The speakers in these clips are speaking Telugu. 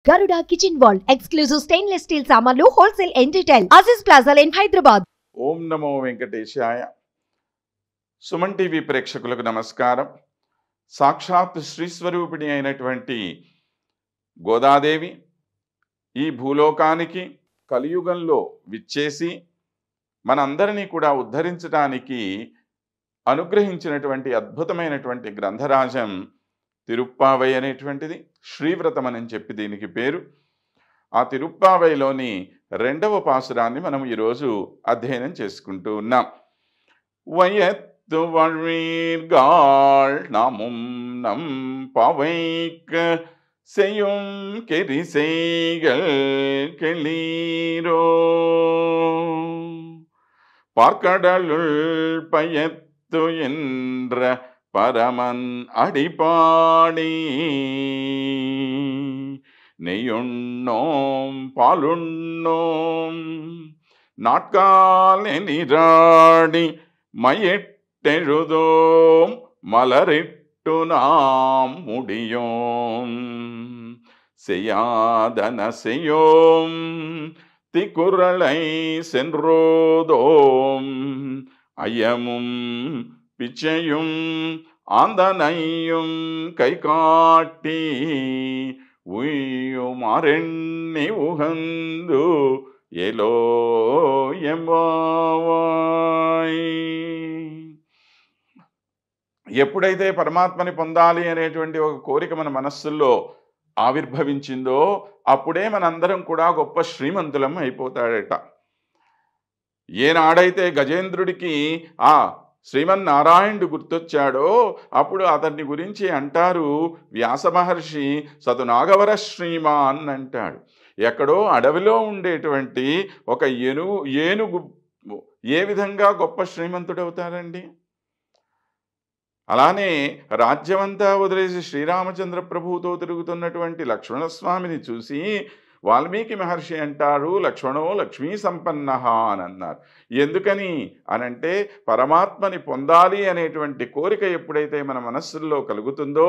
Garuda Kitchen World exclusive stainless steel samanlu wholesale and retail Aziz Plaza in Hyderabad. Om Namo Venkatesaya. Suman TV ప్రేక్షకులకు నమస్కారం. సాక్షాత్ శ్రీస్వరూపిణి అయినటువంటి గోదాదేవి ఈ భూలోకానికి కలియుగంలో విచ్చేసి మనందరినీ కూడా ఉద్ధరించడానికి అనుగ్రహించినటువంటి అద్భుతమైనటువంటి గ్రంథరాజం తిరుప్పావై అనేటువంటిది. శ్రీవ్రతం అని చెప్పి దీనికి పేరు. ఆ తిరుప్పావైలోని 2వ పాసురాన్ని మనం ఈరోజు అధ్యయనం చేసుకుంటూ ఉన్నాం. వయత్తు వళ్ళీర్గాళ్ నాముం నం పవైక్ செய்யும் கெரிசைகள் கெளீரோ பார்க்கடலுள் பயத்து என்ற பரமன் அடிபாடி நெய்யுண்ணோம் பாலுண்ணோம் நாட்கால் நீராடி மயிட்டெழுதோம் மலரிட்டு நாம் முடியோம் செய்யாதன செய்யோம் திக்குறளை சென்றோதோம் ஐயமும் பிச்சையும் ஆந்தனையும் கை காட்டி உய்யுமாறெண்ணி உகந்து எலோ ఎంబావాయ్. ఎప్పుడైతే పరమాత్మని పొందాలి అనేటువంటి ఒక కోరిక మన మనస్సుల్లో ఆవిర్భవించిందో అప్పుడే మనందరం కూడా గొప్ప శ్రీమంతులం అయిపోతాడట. ఏనాడైతే గజేంద్రుడికి ఆ శ్రీమన్నారాయణుడు గుర్తొచ్చాడో అప్పుడు అతన్ని గురించి అంటారు వ్యాస మహర్షి సతునాగవర శ్రీమాన్ అంటాడు. ఎక్కడో అడవిలో ఉండేటువంటి ఒక ఏనుగు ఏ విధంగా గొప్ప శ్రీమంతుడవుతారండి? అలానే రాజ్యమంతా వదిలేసి శ్రీరామచంద్ర ప్రభువుతో తిరుగుతున్నటువంటి లక్ష్మణస్వామిని చూసి వాల్మీకి మహర్షి అంటారు లక్ష్మణో లక్ష్మీ సంపన్న అని అన్నారు. ఎందుకని అనంటే పరమాత్మని పొందాలి అనేటువంటి కోరిక ఎప్పుడైతే మన మనస్సుల్లో కలుగుతుందో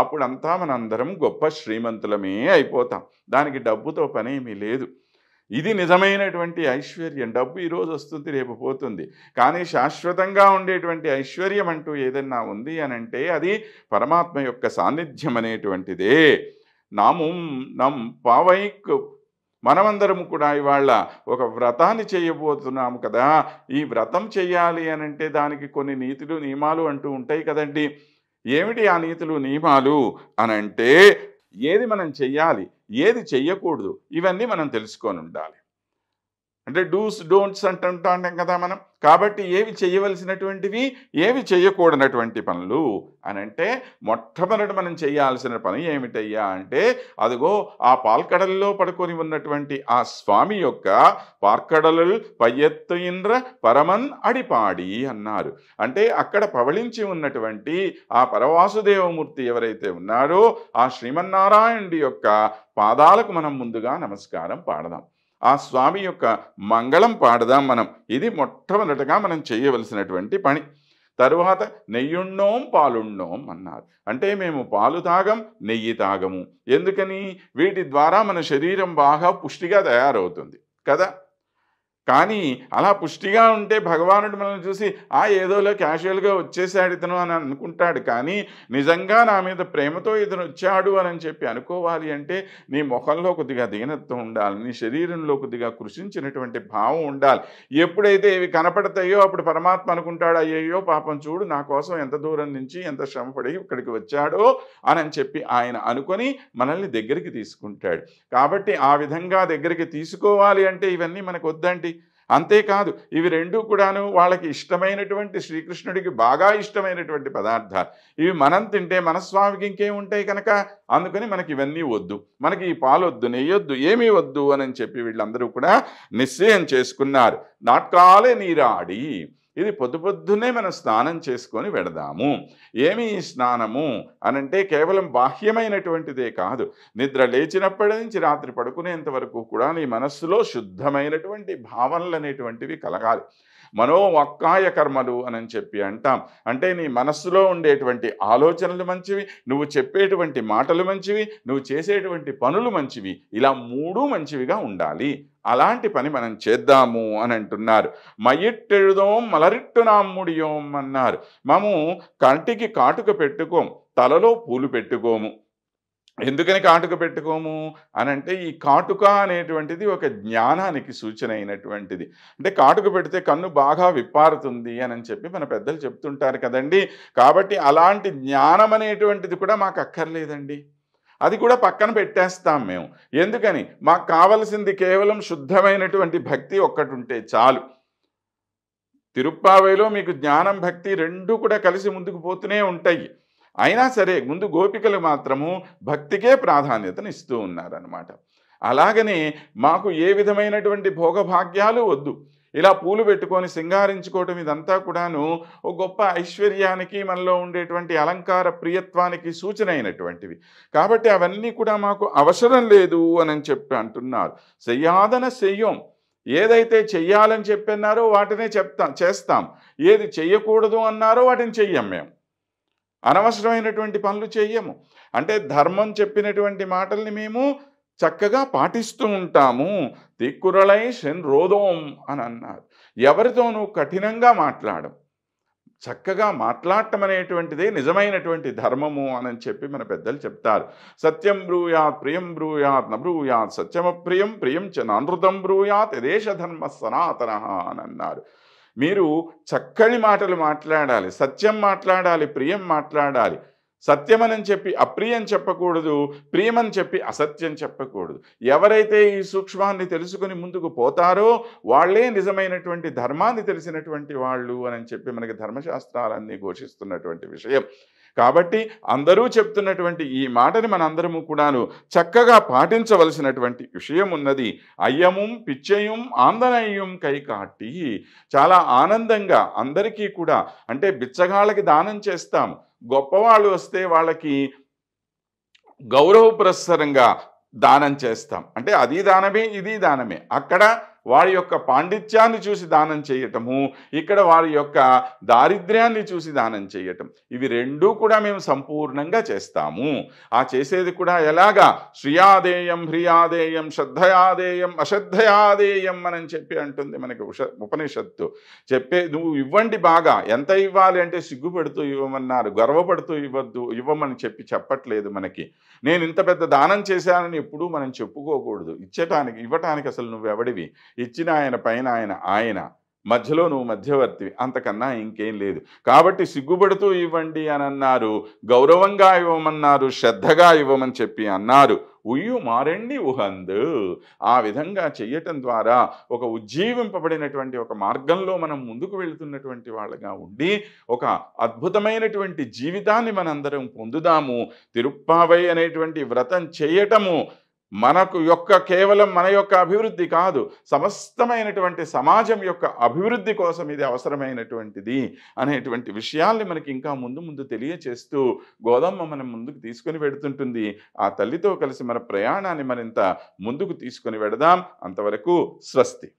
అప్పుడంతా మనందరం గొప్ప శ్రీమంతులమే అయిపోతాం. దానికి డబ్బుతో పనేమీ లేదు. ఇది నిజమైనటువంటి ఐశ్వర్యం. డబ్బు ఈరోజు వస్తుంది, రేపు పోతుంది. కానీ శాశ్వతంగా ఉండేటువంటి ఐశ్వర్యం అంటూ ఏదన్నా ఉంది అనంటే అది పరమాత్మ యొక్క సాన్నిధ్యం అనేటువంటిదే. నాముం నం పావైక్. మనమందరము కూడా ఇవాళ ఒక వ్రతాన్ని చేయబోతున్నాము కదా. ఈ వ్రతం చేయాలి అనంటే దానికి కొన్ని నీతులు నియమాలు అంటూ ఉంటాయి కదండి. ఏమిటి ఆ నీతులు నియమాలు అనంటే ఏది మనం చెయ్యాలి, ఏది చెయ్యకూడదు, ఇవన్నీ మనం తెలుసుకొని ఉండాలి. అంటే డూస్ డోంట్స్ అంటుంటాం కదా మనం. కాబట్టి ఏవి చేయవలసినటువంటివి, ఏవి చేయకూడనటువంటి పనులు అనంటే మొట్టమొదటి మనం చేయాల్సిన పని ఏమిటయ్యా అంటే అదిగో ఆ పాల్కడల్లో పడుకొని ఉన్నటువంటి ఆ స్వామి యొక్క పార్కడలు పయ్యత్తు ఇంద్ర పరమన్ అడిపాడి అన్నారు. అంటే అక్కడ పవళించి ఉన్నటువంటి ఆ పరవాసుదేవమూర్తి ఎవరైతే ఉన్నారో ఆ శ్రీమన్నారాయణుడి యొక్క పాదాలకు మనం ముందుగా నమస్కారం పాడదాం. ఆ స్వామి యొక్క మంగళం పాడదాం మనం. ఇది మొట్టమొదటగా మనం చేయవలసినటువంటి పని. తరువాత నెయ్యున్నోం పాలున్నోం అన్నారు. అంటే మేము పాలు తాగం, నెయ్యి తాగము. ఎందుకని? వీటి ద్వారా మన శరీరం బాగా పుష్టిగా తయారవుతుంది కదా. కానీ అలా పుష్టిగా ఉంటే భగవానుడు మనల్ని చూసి ఏదోలో క్యాషువల్గా వచ్చేసాడు ఇతను అని అనుకుంటాడు. కానీ నిజంగా నా మీద ప్రేమతో ఇతను వచ్చాడు అని చెప్పి అనుకోవాలి అంటే నీ ముఖంలో కొద్దిగా దీనత్వం ఉండాలి, నీ శరీరంలో కొద్దిగా కృషించినటువంటి భావం ఉండాలి. ఎప్పుడైతే ఇవి కనపడతాయో అప్పుడు పరమాత్మ అనుకుంటాడు అయ్యయ్యో పాపం చూడు నా కోసం ఎంత దూరం నుంచి ఎంత శ్రమపడి ఇక్కడికి వచ్చాడో అని చెప్పి ఆయన అనుకొని మనల్ని దగ్గరికి తీసుకుంటాడు. కాబట్టి ఆ విధంగా దగ్గరికి తీసుకోవాలి అంటే ఇవన్నీ మనకు వద్దండి. అంతేకాదు ఇవి రెండూ కూడాను వాళ్ళకి ఇష్టమైనటువంటి శ్రీకృష్ణుడికి బాగా ఇష్టమైనటువంటి పదార్థాలు. ఇవి మనం తింటే మన స్వామికి ఇంకేముంటాయి కనుక అందుకని మనకి ఇవన్నీ వద్దు, మనకి ఈ పాలు వద్దు, నెయ్యొద్దు, ఏమీ వద్దు అని చెప్పి వీళ్ళందరూ కూడా నిశ్చయం చేసుకున్నారు. నాట్కాలే నీరాడి ఇది పొద్దున్నే మనం స్నానం చేసుకొని వెడదాము. ఏమి ఈ స్నానము అనంటే కేవలం బాహ్యమైనటువంటిదే కాదు. నిద్ర లేచినప్పటి నుంచి రాత్రి పడుకునేంత వరకు కూడా నీ మనస్సులో శుద్ధమైనటువంటి భావనలు అనేటువంటివి కలగాలి. మనోవాక్కాయ కర్మలు అని చెప్పి అంటాం. అంటే నీ మనస్సులో ఉండేటువంటి ఆలోచనలు మంచివి, నువ్వు చెప్పేటువంటి మాటలు మంచివి, నువ్వు చేసేటువంటి పనులు మంచివి. ఇలా 3 మంచివిగా ఉండాలి. అలాంటి పని మనం చేద్దాము అని అంటున్నారు. మయిట్టెഴുదోం మలరిట్టునాం ముడియోం అన్నారు. మనము కంటికి కాటుక పెట్టుకోం, తలలో పూలు పెట్టుకోము. ఎందుకని కాటుక పెట్టుకోము అనంటే ఈ కాటుక అనేటువంటిది ఒక జ్ఞానానికి సూచన అయినటువంటిది. అంటే కాటుక పెడితే కన్ను బాగా విప్పారుతుంది అని చెప్పి మన పెద్దలు చెప్తుంటారు కదండి. కాబట్టి అలాంటి జ్ఞానం అనేటువంటిది కూడా మాకు అక్కర్లేదండి. అది కూడా పక్కన పెట్టేస్తాం మేము. ఎందుకని? మాకు కావలసింది కేవలం శుద్ధమైనటువంటి భక్తి ఒక్కటి ఉంటే చాలు. తిరుప్పావైలో మీకు జ్ఞానం భక్తి 2 కూడా కలిసి ముందుకు పోతూనే ఉంటాయి. అయినా సరే ముందు గోపికలు మాత్రము భక్తికే ప్రాధాన్యతనిస్తూ ఉన్నారనమాట. అలాగనే మాకు ఏ విధమైనటువంటి భోగభాగ్యాలు వద్దు. ఇలా పూలు పెట్టుకొని సింగారించుకోవటం ఇదంతా కూడాను ఒక గొప్ప ఐశ్వర్యానికి, మనలో ఉండేటువంటి అలంకార ప్రియత్వానికి సూచన అయినటువంటివి. కాబట్టి అవన్నీ కూడా మాకు అవసరం లేదు అని చెప్పి అంటున్నారు. చెయ్యాదన చెయ్యం. ఏదైతే చెయ్యాలని చెప్పన్నారో వాటినే చేస్తాం. ఏది చెయ్యకూడదు అన్నారో వాటిని చెయ్యం. మేము అనవసరమైనటువంటి పనులు చెయ్యము. అంటే ధర్మం చెప్పినటువంటి మాటల్ని మేము చక్కగా పాటిస్తూ ఉంటాము. తిక్కురలై శెన్రోదోం అని అన్నారు. ఎవరితోనూ కఠినంగా మాట్లాడం, చక్కగా మాట్లాడటం అనేటువంటిదే నిజమైనటువంటి ధర్మము అని చెప్పి మన పెద్దలు చెప్తారు. సత్యం బ్రూయాత్ ప్రియం బ్రూయాత్ న బ్రూయాత్ సత్యమప్రియం ప్రియం చ నానృతం బ్రూయాత్ యదేశ ధర్మ సనాతనః అని అన్నారు. మీరు చక్కని మాటలు మాట్లాడాలి, సత్యం మాట్లాడాలి, ప్రియం మాట్లాడాలి. సత్యమని చెప్పి అప్రియం చెప్పకూడదు, ప్రియమని చెప్పి అసత్యం చెప్పకూడదు. ఎవరైతే ఈ సూక్ష్మాన్ని తెలుసుకుని ముందుకు పోతారో వాళ్ళే నిజమైనటువంటి ధర్మాన్ని తెలిసినటువంటి వాళ్ళు అని చెప్పి మనకి ధర్మశాస్త్రాలన్నీ ఘోషిస్తున్నటువంటి విషయం. కాబట్టి అందరూ చెప్తున్నటువంటి ఈ మాటని మనందరము కూడాను చక్కగా పాటించవలసినటువంటి విషయం ఉన్నది. అయ్యముం పిచ్చయం ఆందనయ్యం కైకాటి. చాలా ఆనందంగా అందరికీ కూడా, అంటే బిచ్చగాళ్ళకి దానం చేస్తాం, గొప్పవాళ్ళు వస్తే వాళ్ళకి గౌరవపురస్సరంగా దానం చేస్తాం. అంటే అది దానమే, ఇది దానమే. అక్కడ వారి యొక్క పాండిత్యాన్ని చూసి దానం చేయటము, ఇక్కడ వారి యొక్క దారిద్ర్యాన్ని చూసి దానం చేయటం, ఇవి 2 కూడా మేము సంపూర్ణంగా చేస్తాము. ఆ చేసేది కూడా ఎలాగా? శ్రియాదేయం హ్రియాదేయం శ్రద్ధయాదేయం అశ్రద్ధయాదేయం అని చెప్పి అంటుంది మనకి ఉపనిషత్తు. నువ్వు ఇవ్వండి, బాగా ఎంత ఇవ్వాలి అంటే సిగ్గుపడుతూ ఇవ్వమన్నారు, గర్వపడుతూ ఇవ్వమని చెప్పట్లేదు మనకి. నేను ఇంత పెద్ద దానం చేశానని ఎప్పుడూ మనం చెప్పుకోకూడదు. ఇవ్వటానికి అసలు నువ్వెవడివి? ఇచ్చిన ఆయన పైన ఆయన మధ్యలో నువ్వు మధ్యవర్తివి, అంతకన్నా ఇంకేం లేదు. కాబట్టి సిగ్గుపడుతూ ఇవ్వండి అని అన్నారు, గౌరవంగా ఇవ్వమన్నారు, శ్రద్ధగా ఇవ్వమని చెప్పి అన్నారు. ఉయ్యు మారండి ఉహందు. ఆ విధంగా చెయ్యటం ద్వారా ఒక ఉజ్జీవింపబడినటువంటి ఒక మార్గంలో మనం ముందుకు వెళుతున్నటువంటి వాళ్ళగా ఉండి ఒక అద్భుతమైనటువంటి జీవితాన్ని మనందరం పొందుదాము. తిరుప్పావై అనేటువంటి వ్రతం చేయటము కేవలం మన యొక్క అభివృద్ధి కాదు, సమస్తమైనటువంటి సమాజం యొక్క అభివృద్ధి కోసం ఇది అవసరమైనటువంటిది అనేటువంటి విషయాల్ని మనకి ఇంకా ముందు తెలియచేస్తూ గోదమ్మ మనం ముందుకు తీసుకొని వెడుతుంటుంది. ఆ తల్లితో కలిసి మన ప్రయాణాన్ని మరింత ముందుకు తీసుకొని వెడదాం. అంతవరకు స్వస్తి.